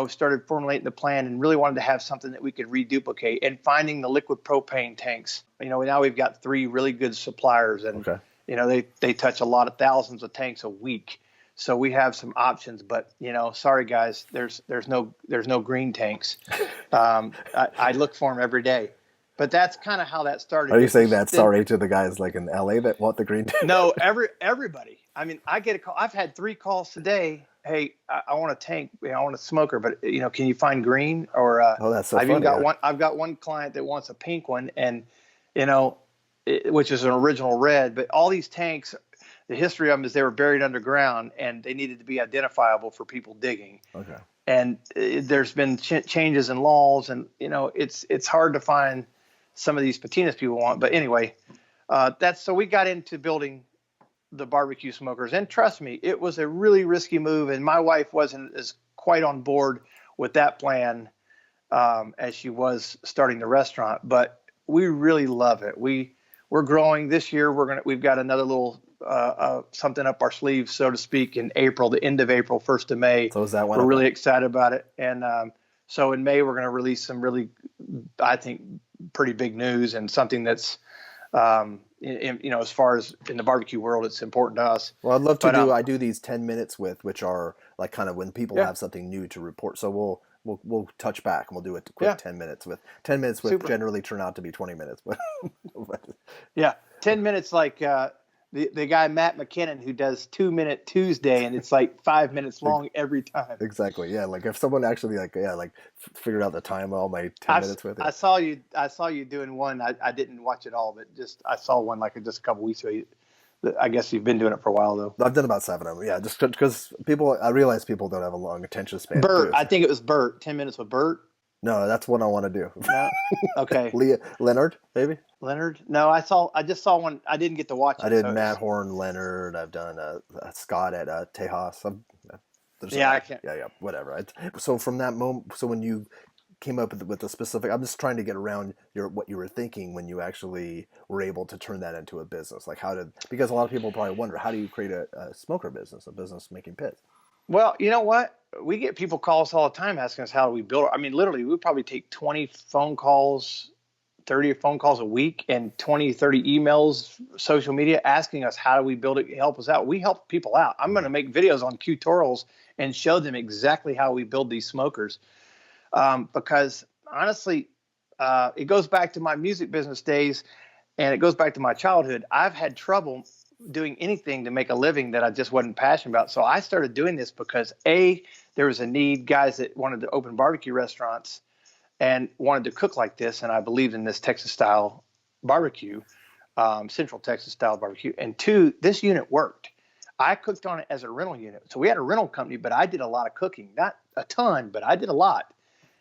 S2: started formulating the plan and really wanted to have something that we could reduplicate, and finding the liquid propane tanks. Now we've got 3 really good suppliers, and
S1: Okay.
S2: they touch a lot of thousands of tanks a week. So we have some options, but sorry guys, there's no green tanks. I look for them every day, but that's kind of how that started.
S1: Are you
S2: It
S1: saying
S2: was
S1: that
S2: then
S1: sorry to the guys like in LA that want the green?
S2: no everybody. I mean, I get a call. I've had 3 calls today. Hey, I want a tank. I want a smoker, but can you find green? Or
S1: Oh, that's so
S2: I've even
S1: funny.
S2: got
S1: Yeah.
S2: one. I've got one client that wants a pink one, and you know, which is an original red. But all these tanks, the history of them is they were buried underground, and they needed to be identifiable for people digging.
S1: Okay.
S2: And there's been changes in laws, and it's hard to find some of these patinas people want. But anyway, so we got into building the barbecue smokers, and trust me, it was a really risky move, and my wife wasn't as quite on board with that plan as she was starting the restaurant. But we really love it. We're growing this year. We've got another little something up our sleeves, so to speak, in April, the end of April, 1st of May.
S1: So is that one?
S2: We're
S1: Okay.
S2: really excited about it, and so in May we're going to release some really, I think, pretty big news, and something that's as far as in the barbecue world, it's important to us.
S1: Well, I'd love to
S2: But
S1: do. I do these 10 minutes which are like kind of when people
S2: yeah,
S1: have something new to report. So we'll touch back and we'll do a quick
S2: yeah,
S1: 10 minutes with 10 minutes with
S2: super.
S1: generally turn out to be 20 minutes. But
S2: Yeah, 10 minutes like the guy Matt McKinnon who does 2 Minute Tuesday, and it's like 5 minutes long every time.
S1: exactly, yeah. Like if someone actually figured out the time of all my 10 minutes with
S2: I
S1: it.
S2: saw you doing one. I didn't watch it all, but just I saw one like just a couple weeks ago. I guess you've been doing it for a while though.
S1: I've done about 7 of them. Yeah, just because I realize people don't have a long attention span
S2: Bert,
S1: too.
S2: I
S1: So.
S2: think it was Bert. 10 minutes with Bert.
S1: No, that's what I want to do.
S2: No, okay.
S1: Leonard, maybe.
S2: Leonard. No, I just saw one. I didn't get to watch
S1: I
S2: it.
S1: did
S2: So it
S1: Matt
S2: was,
S1: Horn, Leonard. I've done Scott at Tejas. There's
S2: yeah, I can't.
S1: yeah, whatever. So from that moment, so when you came up with the specific, I'm just trying to get around what you were thinking when you actually were able to turn that into a business. Like because a lot of people probably wonder, how do you create a smoker business, a business making pits?
S2: Well, you know what? We get people call us all the time asking us how do we build it. I mean, literally, we probably take 20 phone calls, 30 phone calls a week, and 20, 30 emails, social media asking us how do we build it, help us out. We help people out. I'm going to make videos on tutorials and show them exactly how we build these smokers. Because honestly, it goes back to my music business days, and it goes back to my childhood. I've had trouble doing anything to make a living that I just wasn't passionate about. So I started doing this because there was a need, guys that wanted to open barbecue restaurants and wanted to cook like this. And I believed in this Texas style barbecue, Central Texas style barbecue. And 2, this unit worked. I cooked on it as a rental unit. So we had a rental company, but I did a lot of cooking, not a ton, but I did a lot.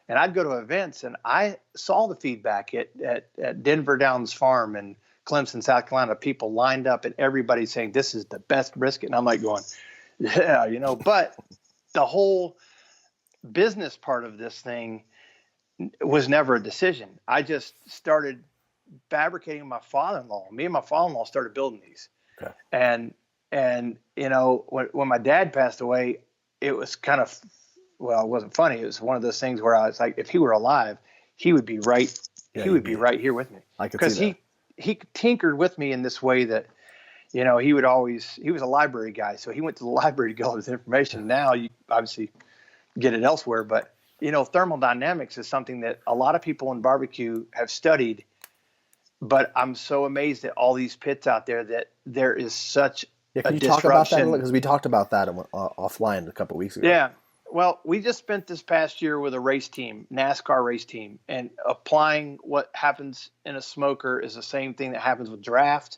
S2: And I'd go to events, and I saw the feedback at Denver Downs Farm and Clemson, South Carolina. People lined up, and everybody saying, this is the best brisket. And I'm like going, yeah, but the whole business part of this thing was never a decision. I just started fabricating my father-in-law. Me and my father-in-law started building these.
S1: Okay.
S2: And when my dad passed away, it was kind of, well, it wasn't funny. It was one of those things where I was like, if he were alive, he would be right.
S1: Yeah,
S2: He would be right here with me.
S1: I could
S2: Because
S1: see that.
S2: he tinkered with me in this way that, he was a library guy. So he went to the library to get all his information. Now you obviously get it elsewhere. But, thermodynamics is something that a lot of people in barbecue have studied. But I'm so amazed at all these pits out there that there is such
S1: Yeah,
S2: a
S1: can you talk about that?
S2: disruption.
S1: Because we talked about that offline a couple of weeks ago.
S2: Yeah. Well, we just spent this past year with a race team, NASCAR race team, and applying what happens in a smoker is the same thing that happens with draft.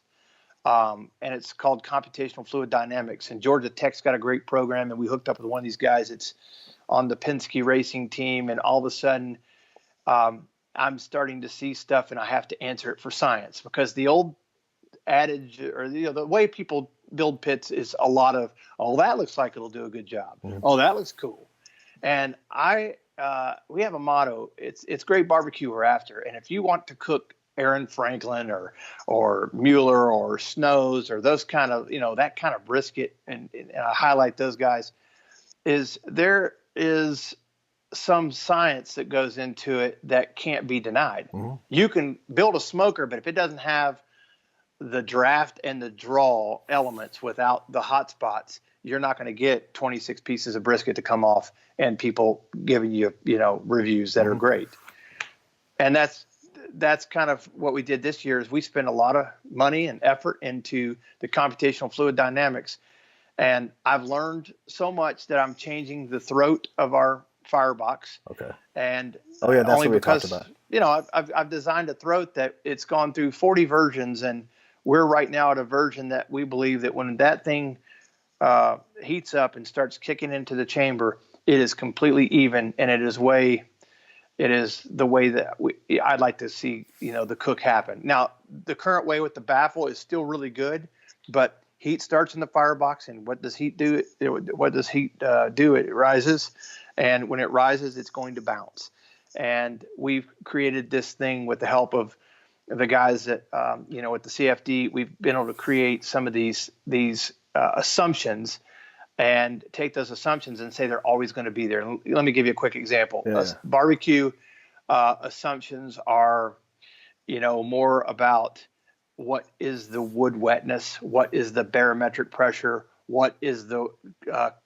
S2: And it's called computational fluid dynamics. And Georgia Tech's got a great program, and we hooked up with one of these guys. It's on the Penske racing team, and all of a sudden, I'm starting to see stuff, and I have to answer it for science, because the old adage, or the way people build pits is a lot of, oh, that looks like it'll do a good job.
S1: Mhm.
S2: Oh, that looks cool. And we have a motto. It's great barbecue we're after. And if you want to cook Aaron Franklin or Mueller or Snows or those kind of, that kind of brisket, and I highlight those guys, there is some science that goes into it that can't be denied.
S1: Mhm.
S2: You can build a smoker, but if it doesn't have the draft and the draw elements without the hot spots, you're not going to get 26 pieces of brisket to come off and people giving you, reviews that are great. And that's kind of what we did this year. Is we spent a lot of money and effort into the computational fluid dynamics. And I've learned so much that I'm changing the throat of our firebox.
S1: Okay.
S2: And
S1: that's
S2: only
S1: what we
S2: because,
S1: talked about.
S2: I've designed a throat that it's gone through 40 versions, and we're right now at a version that we believe that when that thing heats up and starts kicking into the chamber, it is completely even, and it is the way that I'd like to see, the cook happen. Now, the current way with the baffle is still really good, but heat starts in the firebox, and what does heat do? It rises, and when it rises, it's going to bounce. And we've created this thing with the help of the guys that, with the CFD, we've been able to create some of these assumptions and take those assumptions and say they're always going to be there. And let me give you a quick example. Barbecue assumptions are, more about what is the wood wetness, what is the barometric pressure, what is the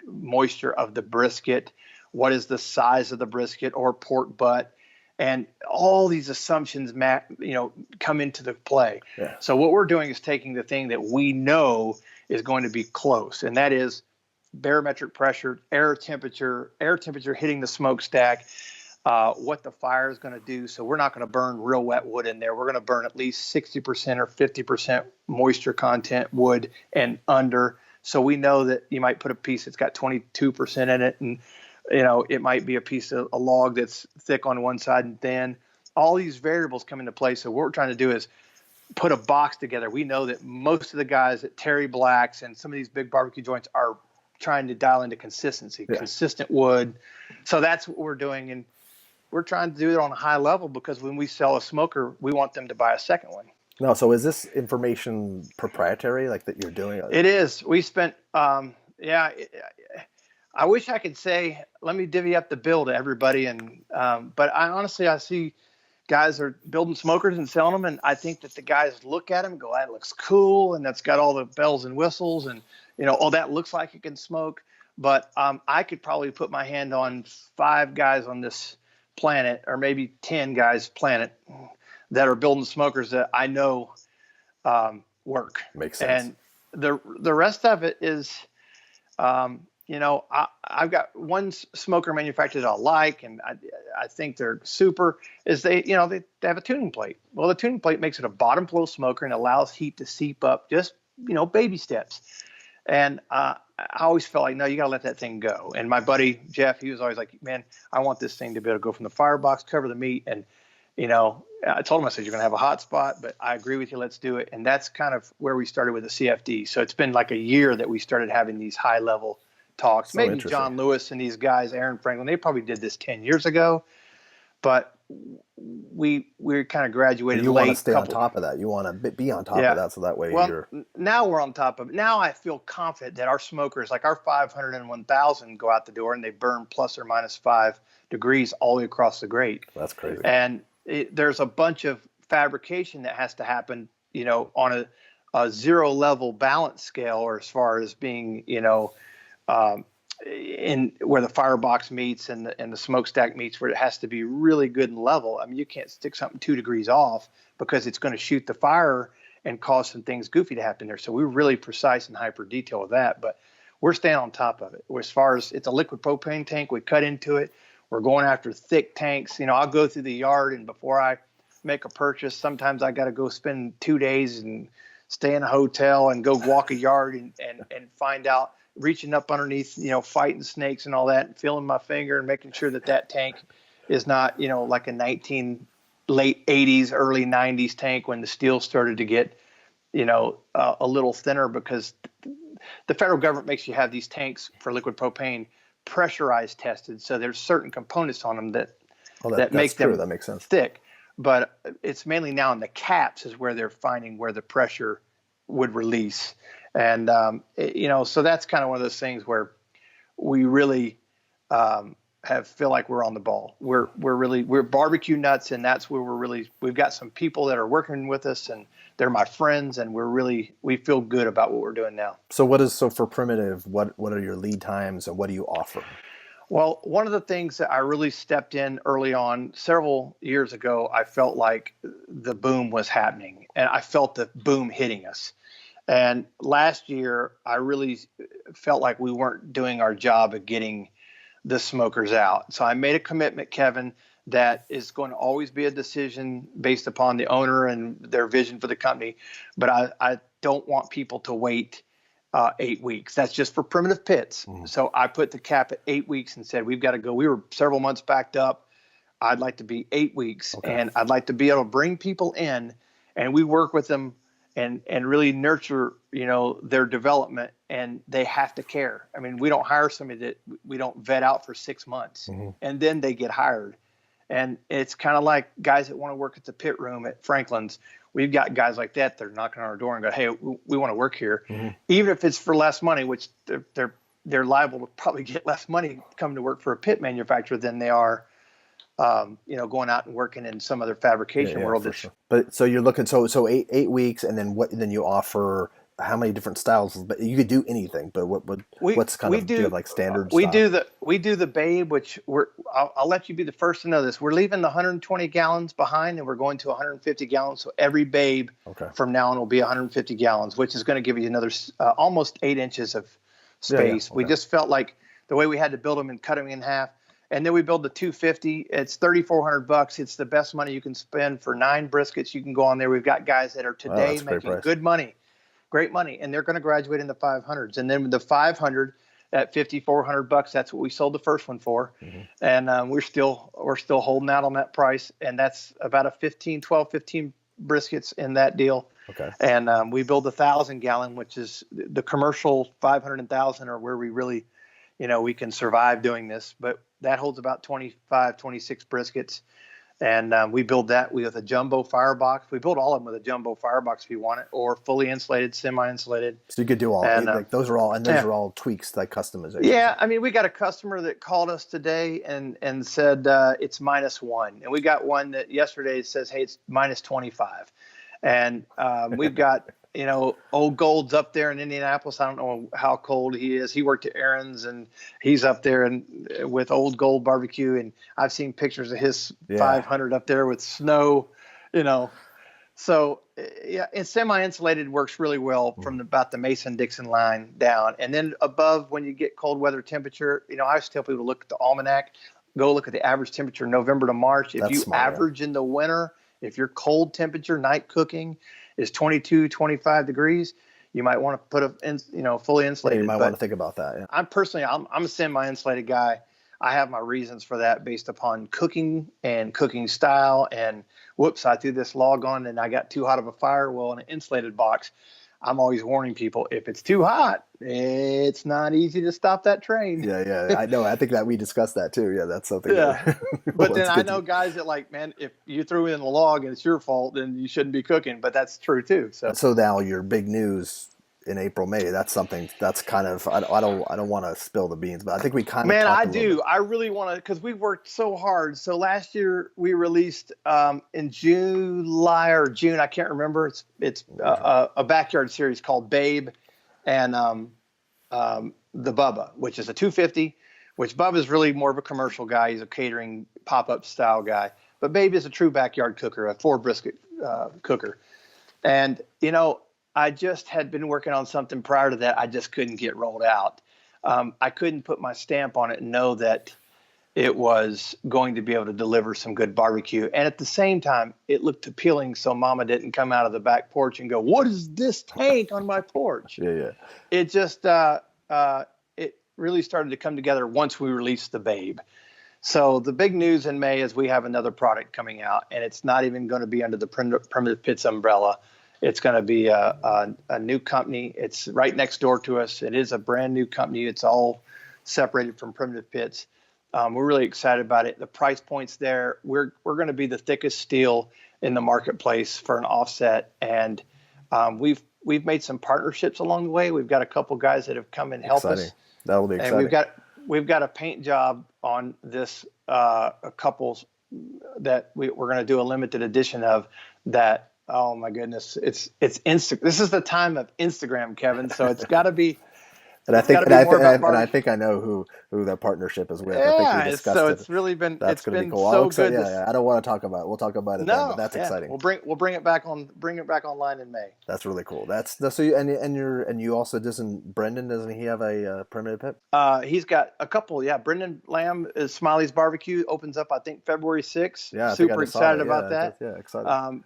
S2: moisture of the brisket, what is the size of the brisket or pork butt, and all these assumptions, come into the play.
S1: Yeah.
S2: So what we're doing is taking the thing that we know is going to be close, and that is barometric pressure, air temperature hitting the smokestack, what the fire is going to do. So we're not going to burn real wet wood in there. We're going to burn at least 60% or 50% moisture content wood and under. So we know that you might put a piece that's got 22% in it, and it might be a piece of a log that's thick on one side and thin. All these variables come into play. So what we're trying to do is put a box together. We know that most of the guys at Terry Black's and some of these big barbecue joints are trying to dial into consistency, consistent wood. So that's what we're doing. And we're trying to do it on a high level because when we sell a smoker, we want them to buy a second one.
S1: No, so is this information proprietary, like that you're doing?
S2: It is. We spent, I wish I could say, let me divvy up the bill to everybody. And, but I see guys are building smokers and selling them. And I think that the guys look at them and go, that looks cool. And that's got all the bells and whistles and, that looks like it can smoke. But I could probably put my hand on 5 guys on this planet, or maybe 10 guys planet, that are building smokers that I know work.
S1: Makes sense.
S2: And the rest of it is, I've got one smoker manufacturer that I like, and I think they're super, is they have a tuning plate. Well, the tuning plate makes it a bottom flow smoker and allows heat to seep up, just, baby steps. And I always felt like, no, you got to let that thing go. And my buddy, Jeff, he was always like, man, I want this thing to be able to go from the firebox, cover the meat. And, I told him, I said, you're going to have a hot spot, but I agree with you. Let's do it. And that's kind of where we started with the CFD. So it's been like a year that we started having these high level talks.
S1: So
S2: maybe John Lewis and these guys, Aaron Franklin, they probably did this 10 years ago, but we kind of graduated
S1: you
S2: late.
S1: You want to stay on top of that. You want to be on top of that. So that way
S2: now we're on top of it. Now I feel confident that our smokers, like our 500 and 1000, go out the door and they burn plus or minus 5 degrees all the way across the grate.
S1: That's crazy.
S2: And there's a bunch of fabrication that has to happen, on a 0 level balance scale, or as far as being, in where the firebox meets and the smokestack meets, where it has to be really good and level. I mean, you can't stick something 2 degrees off because it's going to shoot the fire and cause some things goofy to happen there. So we're really precise and hyper detail with that, but we're staying on top of it. As far as it's a liquid propane tank, we cut into it. We're going after thick tanks. I'll go through the yard, and before I make a purchase, sometimes I got to go spend 2 days and stay in a hotel and go walk a yard and find out, reaching up underneath, fighting snakes and all that, and feeling my finger and making sure that tank is not, like a late 80s, early 90s tank when the steel started to get, a little thinner because the federal government makes you have these tanks for liquid propane pressurized tested. So there's certain components on them that
S1: That's
S2: make
S1: true.
S2: them
S1: That makes sense.
S2: thick. But it's mainly now in the caps is where they're finding where the pressure would release. And, so that's kind of one of those things where we really feel like we're on the ball. We're barbecue nuts, and that's where we've got some people that are working with us, and they're my friends, and we feel good about what we're doing now.
S1: So for Primitive, what are your lead times and what do you offer?
S2: Well, one of the things that I really stepped in early on several years ago, I felt like the boom was happening, and I felt the boom hitting us. And last year, I really felt like we weren't doing our job of getting the smokers out. So I made a commitment, Kevin, that is going to always be a decision based upon the owner and their vision for the company. But I don't want people to wait 8 weeks. That's just for Primitive Pits. So I put the cap at 8 weeks and said, we've got to go. We were several months backed up. I'd like to be 8 weeks, and I'd like to be able to bring people in, and we work with them and really nurture, their development, and they have to care. I mean, we don't hire somebody that we don't vet out for 6 months, and then they get hired. And it's kind of like guys that want to work at the pit room at Franklin's. We've got guys like that. They're knocking on our door and go, "Hey, we want to work here," even if it's for less money, which they're liable to probably get less money coming to work for a pit manufacturer than they are, going out and working in some other fabrication world.
S1: For sure. But so you're looking so 8 weeks, and then then you offer how many different styles? But you could do anything. But what's kind of do you have like standard?
S2: We do the Babe, which I'll let you be the first to know this. We're leaving the 120 gallons behind, and we're going to 150 gallons. So every Babe from now on will be 150 gallons, which is going to give you another almost 8 inches of space. We just felt like the way we had to build them and cut them in half. And then we build the 250. It's $3,400. It's the best money you can spend for 9 briskets. You can go on there. We've got guys that are today making good money, great money, and they're going to graduate in the 500s. And then the 500 at $5,400, that's what we sold the first one for. And we're still holding out on that price. And that's about a 15 briskets in that deal. And we build 1,000 gallon, which is the commercial 500 and 1,000 are where we really, we can survive doing this. But that holds about 25, 26 briskets. And we build that with a jumbo firebox. We build all of them with a jumbo firebox if you want it, or fully insulated, semi-insulated.
S1: So you could do all, like those are all tweaks, like customization.
S2: Yeah, I mean, we got a customer that called us today and said it's -1. And we got one that yesterday says, hey, it's -25. And we've got, Old Gold's up there in Indianapolis. I don't know how cold he is. He worked at Aaron's, and he's up there and with Old Gold Barbecue. And I've seen pictures of his 500 up there with snow, So, and semi-insulated works really well from about the Mason-Dixon line down. And then above, when you get cold weather temperature, I always tell people to look at the almanac, go look at the average temperature November to March. If you average in the winter, if your cold temperature, night cooking, is 22, 25 degrees, you might want to put fully insulated.
S1: You might want to think about that. Yeah.
S2: I'm a semi-insulated guy. I have my reasons for that based upon cooking and cooking style. And whoops, I threw this log on and I got too hot of a fire. Well, in an insulated box, I'm always warning people, if it's too hot, it's not easy to stop that train.
S1: Yeah. I know. I think that we discussed that too. Yeah, that's something.
S2: Yeah. But then I know guys that like, man, if you threw in the log and it's your fault, then you shouldn't be cooking. But that's true too.
S1: So now your big news in April, May, that's something that's kind of, I don't want to spill the beans, but I think we kind of.
S2: Man, I do. I really want to, because we worked so hard. So last year we released in July or June, I can't remember. It's a backyard series called Babe and the Bubba, which is a 250, which Bubba is really more of a commercial guy. He's a catering pop-up style guy. But Babe is a true backyard cooker, a 4 brisket cooker. And, I just had been working on something prior to that. I just couldn't get rolled out. I couldn't put my stamp on it and know that it was going to be able to deliver some good barbecue. And at the same time, it looked appealing, so Mama didn't come out of the back porch and go, "What is this tank on my porch?"
S1: Yeah.
S2: It just it really started to come together once we released the Babe. So the big news in May is we have another product coming out, and it's not even going to be under the Primitive Pits umbrella. It's going to be a new company. It's right next door to us. It is a brand new company. It's all separated from Primitive Pits. We're really excited about it. The price point's there. We're going to be the thickest steel in the marketplace for an offset, and we've made some partnerships along the way. We've got a couple guys that have come and help
S1: Exciting.
S2: us,
S1: That'll be
S2: and
S1: exciting.
S2: we've got a paint job on this a couple that we're going to do a limited edition of that. Oh my goodness, it's This is the time of Instagram, Kevin. So
S1: And I
S2: it's got
S1: think
S2: to be more about
S1: and I
S2: barbecue.
S1: think I know who that partnership is with. I think we
S2: Yeah,
S1: discussed it.
S2: it's really been
S1: That's
S2: it's
S1: going to be
S2: been
S1: cool. I'll
S2: so
S1: excited.
S2: good
S1: Yeah,
S2: this.
S1: yeah. I don't want to talk about it. We'll talk about it then. But
S2: No,
S1: that's
S2: yeah,
S1: exciting.
S2: bring it back online in May.
S1: That's really cool. That's so. You also doesn't Brendan, doesn't he have a primitive pit?
S2: He's got a couple. Yeah, Brendan Lamb is Smiley's Barbecue opens up I think February 6th.
S1: Yeah, I think I
S2: Super
S1: just saw
S2: excited
S1: that.
S2: about
S1: Yeah,
S2: that.
S1: yeah, excited.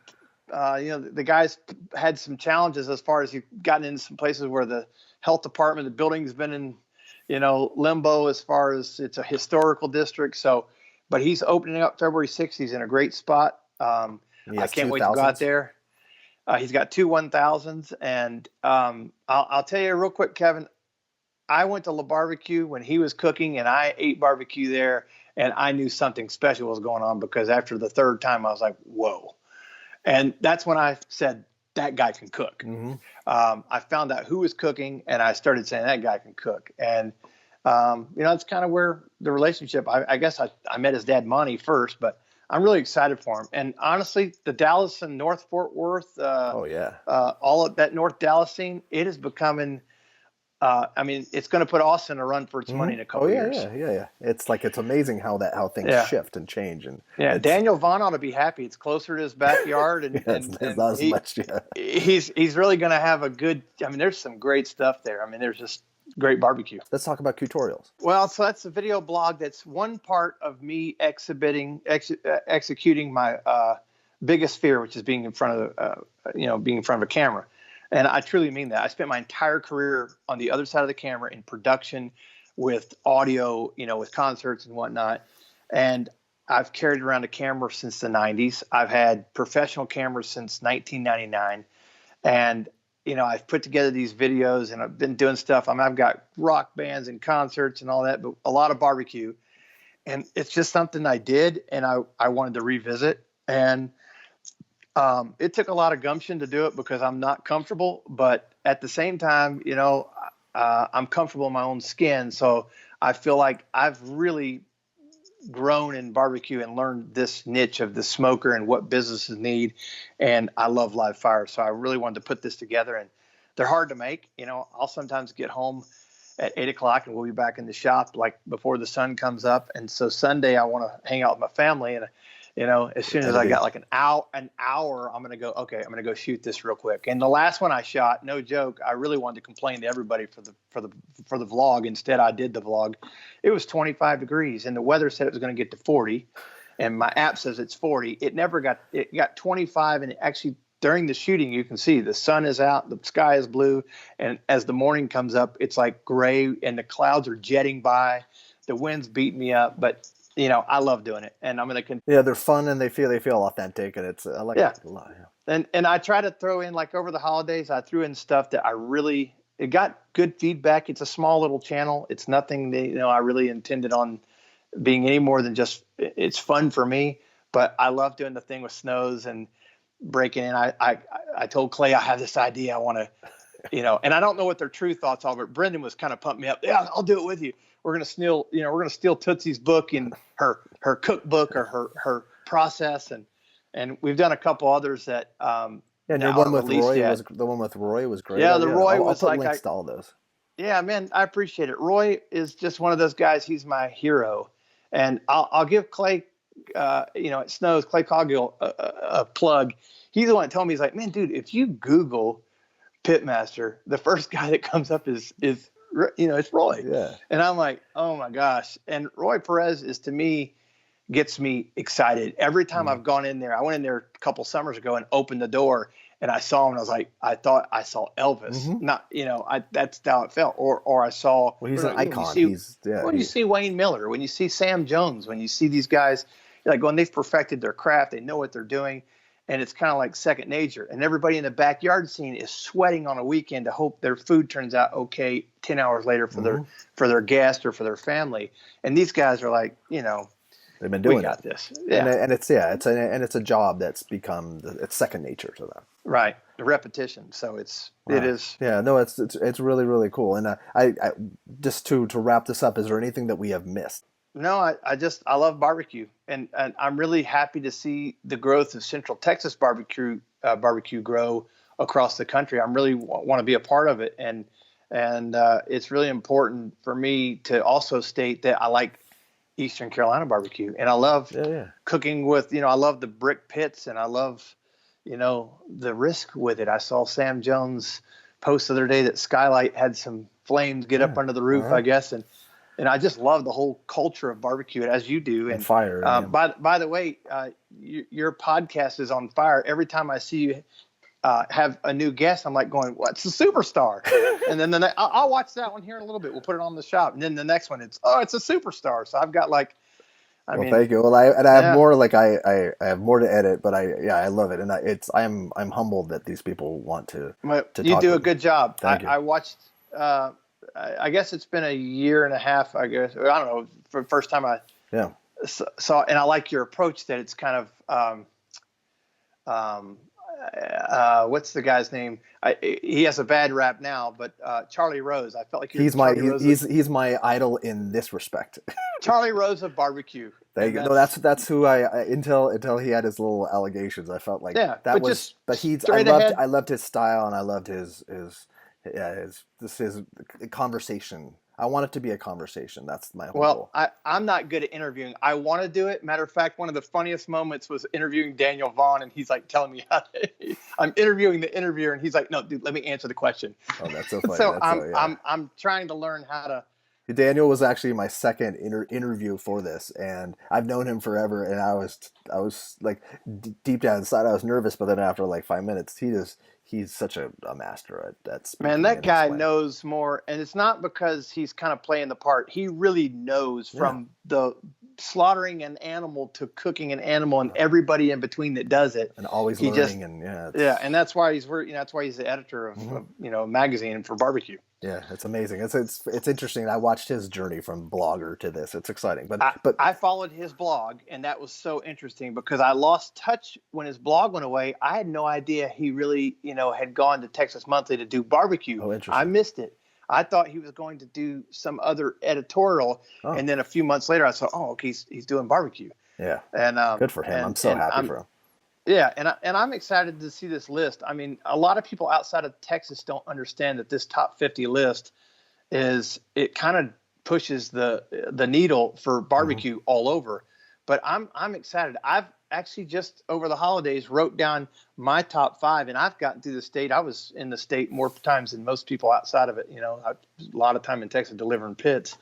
S2: The guys had some challenges as far as you've gotten into some places where the health department, the building's been in, limbo as far as it's a historical district. So, but he's opening up February 6th. He's in a great spot.
S1: He
S2: I
S1: has
S2: can't
S1: two
S2: wait to go out
S1: thousands.
S2: there. He's got two 1000s. And I'll tell you real quick, Kevin, I went to La Barbecue when he was cooking and I ate barbecue there and I knew something special was going on because after the third time I was like, whoa. And that's when I said, that guy can cook.
S1: Mm-hmm.
S2: I found out who was cooking, and I started saying, that guy can cook. And, it's kind of where the relationship, I guess I met his dad, Monty, first, but I'm really excited for him. And honestly, the Dallas and North Fort Worth,
S1: Oh yeah.
S2: all of that North Dallas scene, it is becoming, it's going to put Austin a run for its money
S1: Mm-hmm.
S2: in a
S1: Oh
S2: couple of
S1: yeah,
S2: years.
S1: yeah, yeah, yeah. It's amazing how things
S2: Yeah.
S1: shift and change, and
S2: Yeah,
S1: it's
S2: Daniel Vaughn ought to be happy. It's closer to his backyard, and
S1: yeah,
S2: and
S1: it's
S2: and
S1: not as
S2: he
S1: much. Yeah.
S2: he's really going to have a good. There's some great stuff there. There's just great barbecue.
S1: Let's talk about tutorials.
S2: Well, so that's a video blog. That's one part of me executing my biggest fear, which is being in front of being in front of a camera. And I truly mean that. I spent my entire career on the other side of the camera in production with audio, with concerts and whatnot. And I've carried around a camera since the 90s. I've had professional cameras since 1999. And, I've put together these videos and I've been doing stuff. I've got rock bands and concerts and all that, but a lot of barbecue. And it's just something I did and I wanted to revisit. And it took a lot of gumption to do it because I'm not comfortable, but at the same time, I'm comfortable in my own skin. So I feel like I've really grown in barbecue and learned this niche of the smoker and what businesses need. And I love live fire. So I really wanted to put this together, and they're hard to make. I'll sometimes get home at 8 o'clock and we'll be back in the shop like before the sun comes up. And so Sunday I want to hang out with my family, and as soon as I
S1: Editing.
S2: got like an hour, I'm going to go, okay, I'm going to go shoot this real quick. And the last one I shot, no joke, I really wanted to complain to everybody for the vlog. Instead, I did the vlog. It was 25 degrees and the weather said it was going to get to 40. And my app says it's 40. It got 25. And actually during the shooting, you can see the sun is out, the sky is blue. And as the morning comes up, it's like gray and the clouds are jetting by. The wind's beating me up, but I love doing it, and I'm going to continue.
S1: Yeah, they're fun and they feel authentic, and I like
S2: Yeah.
S1: it a lot. Yeah.
S2: And I try to throw in, like over the holidays, I threw in stuff that it got good feedback. It's a small little channel. It's nothing that, I really intended on being any more than just, it's fun for me, but I love doing the thing with snows and breaking in. I told Clay, I have this idea. I want to, and I don't know what their true thoughts are, but Brendan was kind of pumped me up. Yeah, I'll do it with you. We're going to steal Tootsie's book and her cookbook or her process. And we've done a couple others that,
S1: Yeah, and
S2: now
S1: your one
S2: aren't
S1: with
S2: released
S1: Roy
S2: yet.
S1: was great.
S2: Yeah,
S1: Oh,
S2: the
S1: yeah,
S2: Roy
S1: I'll
S2: was
S1: put
S2: like,
S1: links to all those.
S2: yeah, man, I appreciate it. Roy is just one of those guys. He's my hero. And I'll give Clay, at Snows, Clay Coggill a plug. He's the one that told me, he's like, man, dude, if you Google Pitmaster, the first guy that comes up is it's Roy.
S1: Yeah.
S2: And I'm like, oh my gosh. And Roy Perez is, to me, gets me excited every time I've gone in there. I went in there a couple summers ago and opened the door and I saw him and I was like, I thought I saw Elvis.
S1: Mm-hmm.
S2: Not, that's how it felt. Or I saw,
S1: Well, he's an icon.
S2: You see Wayne Miller, when you see Sam Jones, when you see these guys, you're like going, they've perfected their craft. They know what they're doing. and it's kind of like second nature. And everybody in the backyard scene is sweating on a weekend to hope their food turns out okay 10 hours later for their guest or for their family. And these guys are like,
S1: they've been doing
S2: we got
S1: it.
S2: this. Yeah.
S1: And it's a job that's become it's second nature to them.
S2: Right. The repetition. So it is.
S1: Yeah, no, it's really, really cool. And I just to wrap this up, is there anything that we have missed?
S2: No, I love barbecue, and I'm really happy to see the growth of Central Texas barbecue grow across the country. I really want to be a part of it, and it's really important for me to also state that I like Eastern Carolina barbecue, and I love cooking with, I love the brick pits, and I love, the risk with it. I saw Sam Jones post the other day that Skylight had some flames get up under the roof, I guess, and I just love the whole culture of barbecue, as you do. And
S1: fire.
S2: By the way, your podcast is on fire. Every time I see you have a new guest, I'm like going, "What's a superstar?" And then I'll watch that one here in a little bit. We'll put it on the shop, and then the next one, it's a superstar. So I've got like,
S1: thank you. Well, I have more. Like I have more to edit, but I love it, and I'm humbled that these people want to.
S2: You do a good job.
S1: Thank you.
S2: I watched. I guess it's been a year and a half. I guess I don't know. For the first time I saw, and I like your approach that it's kind of what's the guy's name? He has a bad rap now, but Charlie Rose. I felt like
S1: he's my idol in this respect.
S2: Charlie Rose of barbecue.
S1: There you go. No, that's who until he had his little allegations. I felt like I loved his style, and I loved his conversation. I want it to be a conversation. That's my whole goal.
S2: I'm not good at interviewing. I want to do it. Matter of fact, one of the funniest moments was interviewing Daniel Vaughn, and he's like telling me I'm interviewing the interviewer, and he's like, "No, dude, let me answer the question."
S1: Oh, that's so funny.
S2: So I'm trying to learn how to.
S1: Daniel was actually my second interview for this, and I've known him forever. And I was like deep down inside, I was nervous, but then after like 5 minutes, he's such a master at speaking.
S2: Man, that guy knows more, and it's not because he's kind of playing the part. He really knows from the slaughtering an animal to cooking an animal, and everybody in between that does it,
S1: and always learning.
S2: And that's why he's that's why he's the editor of a magazine for barbecue.
S1: Yeah, it's amazing. It's interesting. I watched his journey from blogger to this. It's exciting. But
S2: I followed his blog, and that was so interesting because I lost touch when his blog went away. I had no idea he really, had gone to Texas Monthly to do barbecue.
S1: Oh, interesting.
S2: I missed it. I thought he was going to do some other editorial, and then a few months later, I saw, okay, he's doing barbecue.
S1: Yeah,
S2: and
S1: good for him. I'm so happy for him.
S2: Yeah, and I'm excited to see this list. I mean, a lot of people outside of Texas don't understand that this top 50 list it kind of pushes the needle for barbecue all over. But I'm excited. I've actually just over the holidays wrote down my top 5, and I've gotten through the state. I was in the state more times than most people outside of it. A lot of time in Texas delivering pits.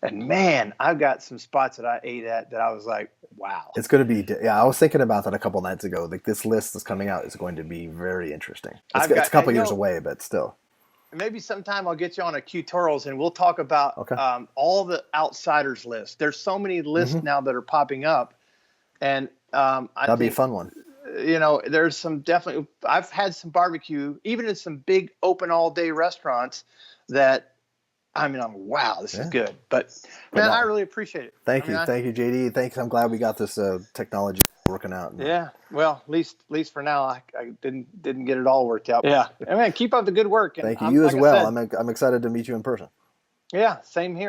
S2: And man, I've got some spots that I ate at that I was like, wow.
S1: It's going to be, I was thinking about that a couple nights ago. Like this list that's coming out is going to be very interesting. It's a couple years away, but still.
S2: Maybe sometime I'll get you on a Q-Torals and we'll talk about all the outsiders lists. There's so many lists now that are popping up. And
S1: that'd be a fun one.
S2: There's some definitely, I've had some barbecue, even in some big open all day restaurants that, I'm wow, this is good. But man, I really appreciate it.
S1: Thank you, JD. Thanks. I'm glad we got this technology working out.
S2: Yeah. Well, at least for now, I didn't get it all worked out. Yeah. Man, keep up the good work. And
S1: thank you. You as well. I'm excited to meet you in person.
S2: Yeah. Same here.